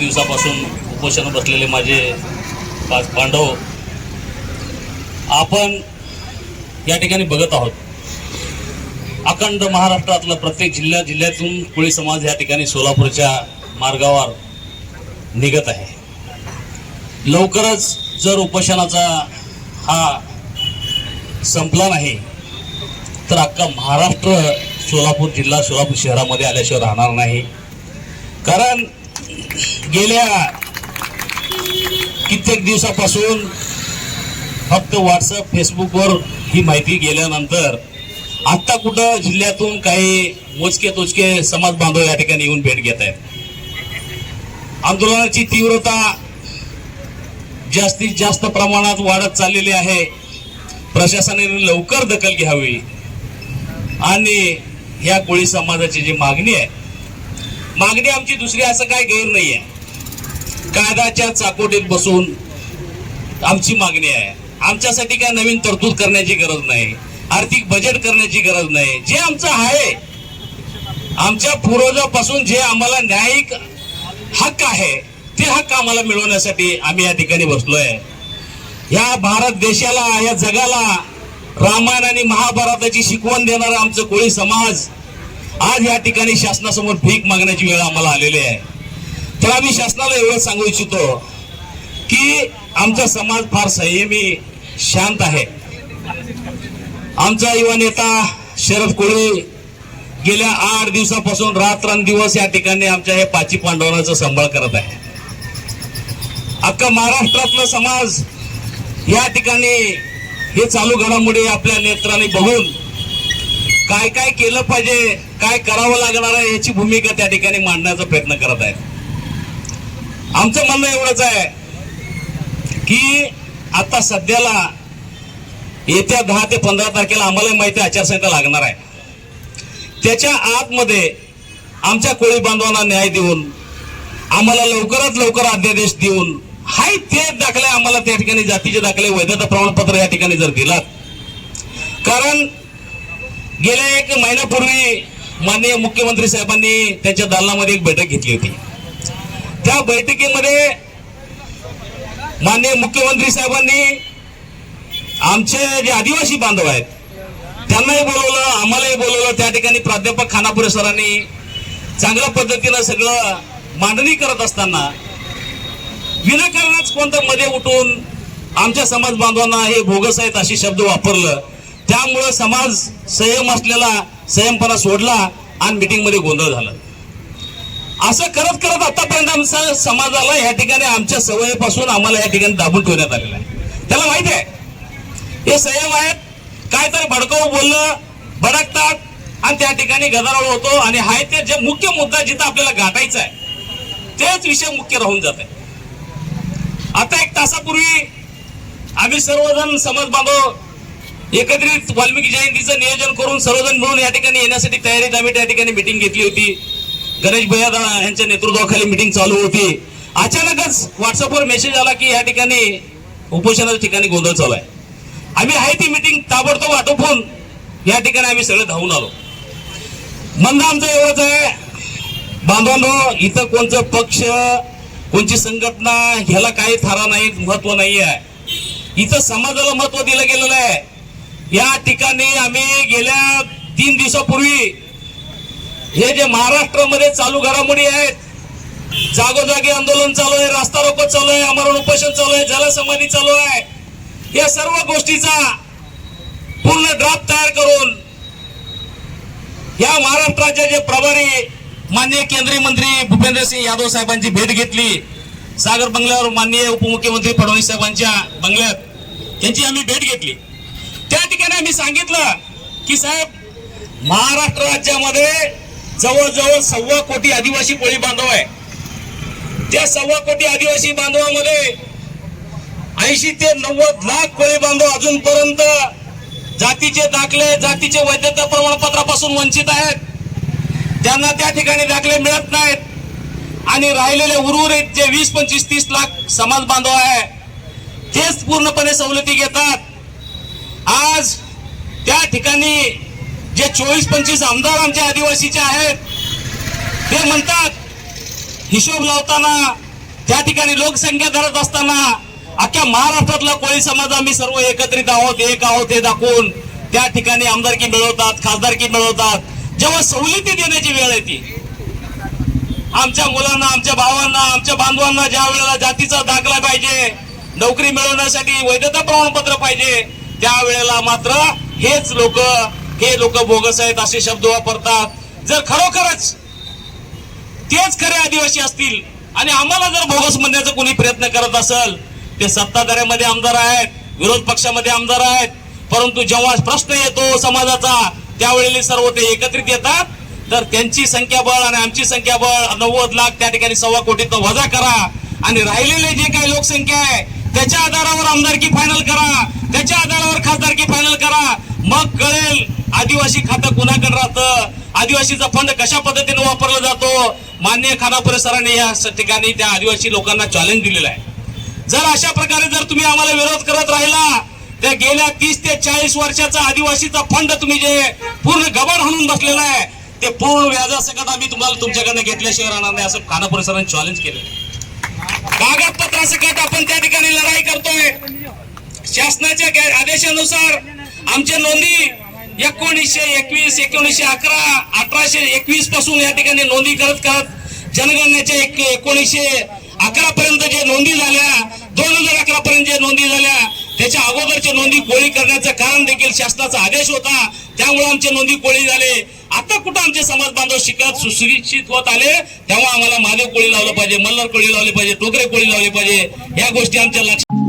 दिवसापासून उपोषण बसलेले माझे 5 पांडव, आपण या ठिकाणी बघत आहोत अखंड महाराष्ट्रातलं प्रत्येक जिल्ह्यातून कोळी समाज या ठिकाणी सोलापूरच्या मार्गावर निघत आहे. लवकरच जर उपोषणाचा हा संपला नाही तर अख्खा महाराष्ट्र सोलापूर जिल्हा सोलापूर शहरामध्ये आल्याशिवाय राहणार नाही. कारण गेल्या कित्येक दिवसापासून फक्त व्हॉट्सअप फेसबुकवर ही माहिती गेल्यानंतर आत्ता कुठं जिल्ह्यातून काही मोजके तोजके समाज बांधव या ठिकाणी येऊन भेट घेत आहेत. आंदोलनाची तीव्रता जास्तीत जास्त प्रमाणात वाढत चाललेली आहे. प्रशासनाने लवकर दखल घ्यावी आणि या कोळी समाजाची जी मागणी आहे, मागणी आमची दुसरी असं काय गैर नाही आहे. कायद्याच्या चाकोटीत बसून आमची मागणी आहे. आमच्यासाठी काय नवीन तरतूद करण्याची गरज नाही, आर्थिक बजेट करण्याची गरज नाही. जे आमचं आहे, आमच्या पूर्वजापासून जे आम्हाला न्यायिक हक्क आहे ते हक्क आम्हाला मिळवण्यासाठी आम्ही या ठिकाणी बसलोय. या भारत देशाला, या जगाला रामायण आणि महाभारताची शिकवण देणारा आमचं कोळी समाज आज या ठिकाणी शासनासमोर भीक मागण्याची वेळ आम्हाला आलेली आहे. तर आम्ही शासनाला एवढं सांगू इच्छितो की आमचा समाज फार संयमी, शांत आहे. आमचा युवा नेता शरद कोळी गेल्या 8 दिवसापासून रात्रंदिवस या ठिकाणी आमच्या हे 5 पांडवांचा सांभाळ करत आहे. अख्खा महाराष्ट्रातला समाज या ठिकाणी हे चालू घडामोडी आपल्या नेत्राने बघून काय काय केलं पाहिजे, काय करावं लागणार आहे याची भूमिका त्या ठिकाणी मांडण्याचा प्रयत्न करत आहे. आमचं म्हणणं एवढंच आहे की आता सध्याला येत्या 10 ते 15 तारखेला आम्हाला माहिती आचारसंहिता लागणार आहे. त्याच्या आतमध्ये आमच्या कोळी बांधवांना न्याय देऊन, आम्हाला लवकरात लवकर अध्यादेश देऊन, हाय ते दाखले आम्हाला त्या ठिकाणी जातीचे दाखले, वैधता प्रमाणपत्र या ठिकाणी जर दिलात. कारण गेल्या 1 महिन्यापूर्वी माननीय मुख्यमंत्री साहेबांनी त्यांच्या दालनामध्ये एक बैठक घेतली होती. त्या बैठकीमध्ये माननीय मुख्यमंत्री साहेबांनी आमचे जे आदिवासी बांधव आहेत त्यांनाही बोलवलं, आम्हालाही बोलवलं. त्या ठिकाणी प्राध्यापक खानापुरे सरांनी चांगल्या पद्धतीनं सगळं मांडणी करत असताना विनाकारणच कोणतं मध्ये उठून आमच्या समाज बांधवांना हे बोगस आहेत असे शब्द वापरलं. त्यामुळं समाज संयम असलेला संयमपणा सोडला आणि मीटिंग मध्ये गोंधळ झाला. असं करत करत आतापर्यंत आमच्या समाजाला या ठिकाणी आमच्या सवयीपासून आम्हाला या ठिकाणी दाबून ठेवण्यात आलेलं आहे. त्याला माहिती आहे हे संयम आहेत, काय तर भडकव बोललं भडकतात आणि त्या ठिकाणी गदारोळ होतो. आणि हाय ते जे मुख्य मुद्दा जिथं आपल्याला गाठायचा आहे तेच विषय मुख्य राहून जात आहे. आता 1 तासापूर्वी आम्ही सर्वजण समाज बांधव एकत्रित वाल्मिकी जयंतीचं नियोजन करून सर्वजण मिळून या ठिकाणी येण्यासाठी तयारीत आम्ही त्या ठिकाणी मिटिंग घेतली होती. गणेश भैया यांच्या नेतृत्वाखाली मिटिंग चालू होती. अचानकच व्हॉट्सअपवर मेसेज आला की या ठिकाणी उपोषणाच्या ठिकाणी गोंधळ चालू आहे. आम्ही आहे ती मिटिंग ताबडतोब आटोपून या ठिकाणी आम्ही सगळे धावून आलो. म्हणणं आमचं एवढंच आहे बांधवांनो, इथं कोणचं पक्ष, कोणची संघटना ह्याला काही थारा नाही, महत्व नाही आहे. इथं समाजाला महत्व दिलं गेलेलं आहे. या ठिकाणी आम्ही गेल्या 3 दिवसापूर्वी हे जे महाराष्ट्रामध्ये चालू घडामोडी आहेत, जागोजागी आंदोलन चालू आहे, रास्ता रोको चालू आहे, आमरण उपोषण चालू आहे, जलसमाधी चालू आहे, या सर्व गोष्टीचा पूर्ण ड्राफ्ट तयार करून या महाराष्ट्राचे जे प्रभारी माननीय केंद्रीय मंत्री भूपेंद्रसिंह यादव साहेबांची भेट घेतली. सागर बंगल्यावर माननीय उपमुख्यमंत्री फडणवीस साहेबांच्या बंगल्यात त्यांची आम्ही भेट घेतली. त्या ठिकाणी आम्ही सांगितलं की साहेब, महाराष्ट्र राज्यामध्ये जवळजवळ 1.25 कोटी आदिवासी कोळी बांधव आहे. त्या 1.25 कोटी आदिवासी बांधवांमध्ये 80 ते 90 लाख कोळी बांधव अजूनपर्यंत जातीचे दाखले, जातीचे वैधता प्रमाणपत्रापासून वंचित आहेत. त्यांना त्या ठिकाणी दाखले मिळत नाहीत आणि राहिलेले उर्वरित जे 20, 25, 30 लाख समाज बांधव आहे तेच पूर्णपणे सवलती घेतात. आज त्या ठिकाणी जे 24-25 आमदार आमच्या आदिवासीचे आहेत ते म्हणतात, हिशोब लावताना त्या ठिकाणी लोकसंख्या धरत असताना अख्ख्या महाराष्ट्रातला कोळी समाज आम्ही सर्व एकत्रित आहोत, एक आहोत हे दाखवून त्या ठिकाणी आमदारकी मिळवतात, खासदारकी मिळवतात. जेव्हा सवलती देण्याची वेळ येते, आमच्या मुलांना, आमच्या भावांना, आमच्या बांधवांना ज्या वेळेला जातीचा दाखला पाहिजे, नोकरी मिळवण्यासाठी वैधता प्रमाणपत्र पाहिजे, त्यावेळेला मात्र हे लोक बोगस आहेत असे शब्द वापरतात. जर खरोखरच तेच खरे आदिवासी असतील आणि आम्हाला जर बोगस म्हणण्याचा कोणी प्रयत्न करत असेल, ते सत्ताधाऱ्यामध्ये आमदार आहेत, विरोध पक्षामध्ये आमदार आहेत, परंतु जेव्हा प्रश्न येतो समाजाचा त्यावेळेला सर्व ते एकत्रित येतात. तर त्यांची संख्याबळ आणि आमची संख्याबळ 90 लाख त्या ठिकाणी 1.25 कोटीतून वजा करा आणि राहिलेले जे काही लोकसंख्या आहे त्याच्या आधारावर आमदारकी फायनल करा, त्याच्या आधारावर खासदारकी फायनल करा. मग कळेल आदिवासी खातं कुणाकडे राहतं, आदिवासीचा फंड कशा पद्धतीने वापरला जातो. माननीय खानापुरे सरांनी या ठिकाणी त्या आदिवासी लोकांना चॅलेंज दिलेलं आहे. जर अशा प्रकारे जर तुम्ही आम्हाला विरोध करत राहिला, त्या गेल्या 30 ते 40 वर्षाचा आदिवासीचा फंड तुम्ही जे पूर्ण गबाड हाणून बसलेला आहे, ते पूर्ण व्याजासकट आम्ही तुम्हाला तुमच्याकडनं घेतल्याशिवाय राहणार नाही असं खानापुरे सरांनी चॅलेंज केलं. कागदपत्रासकट आपण त्या ठिकाणी लढाई करतोय. शासनाच्या आदेशानुसार आमच्या नोंदी 1921, 1911, 1821 पासून या ठिकाणी नोंदी करत जनगणनेच्या 1911 पर्यंत जे नोंदी झाल्या, 2011 पर्यंत जे नोंदी झाल्या, त्याच्या अगोदरच्या नोंदी कोळी करण्याचं कारण देखील शासनाचा आदेश होता. त्यामुळे आमचे नोंदी कोळी झाले. आता कुठं आमचे समाज बांधव शिकत सुशिक्षित होत आले, तेव्हा आम्हाला महादेव कोळी लावलं पाहिजे, मल्हार कोळी लावले पाहिजे, टोकरे कोळी लावले पाहिजे, या गोष्टी आमच्या लक्षात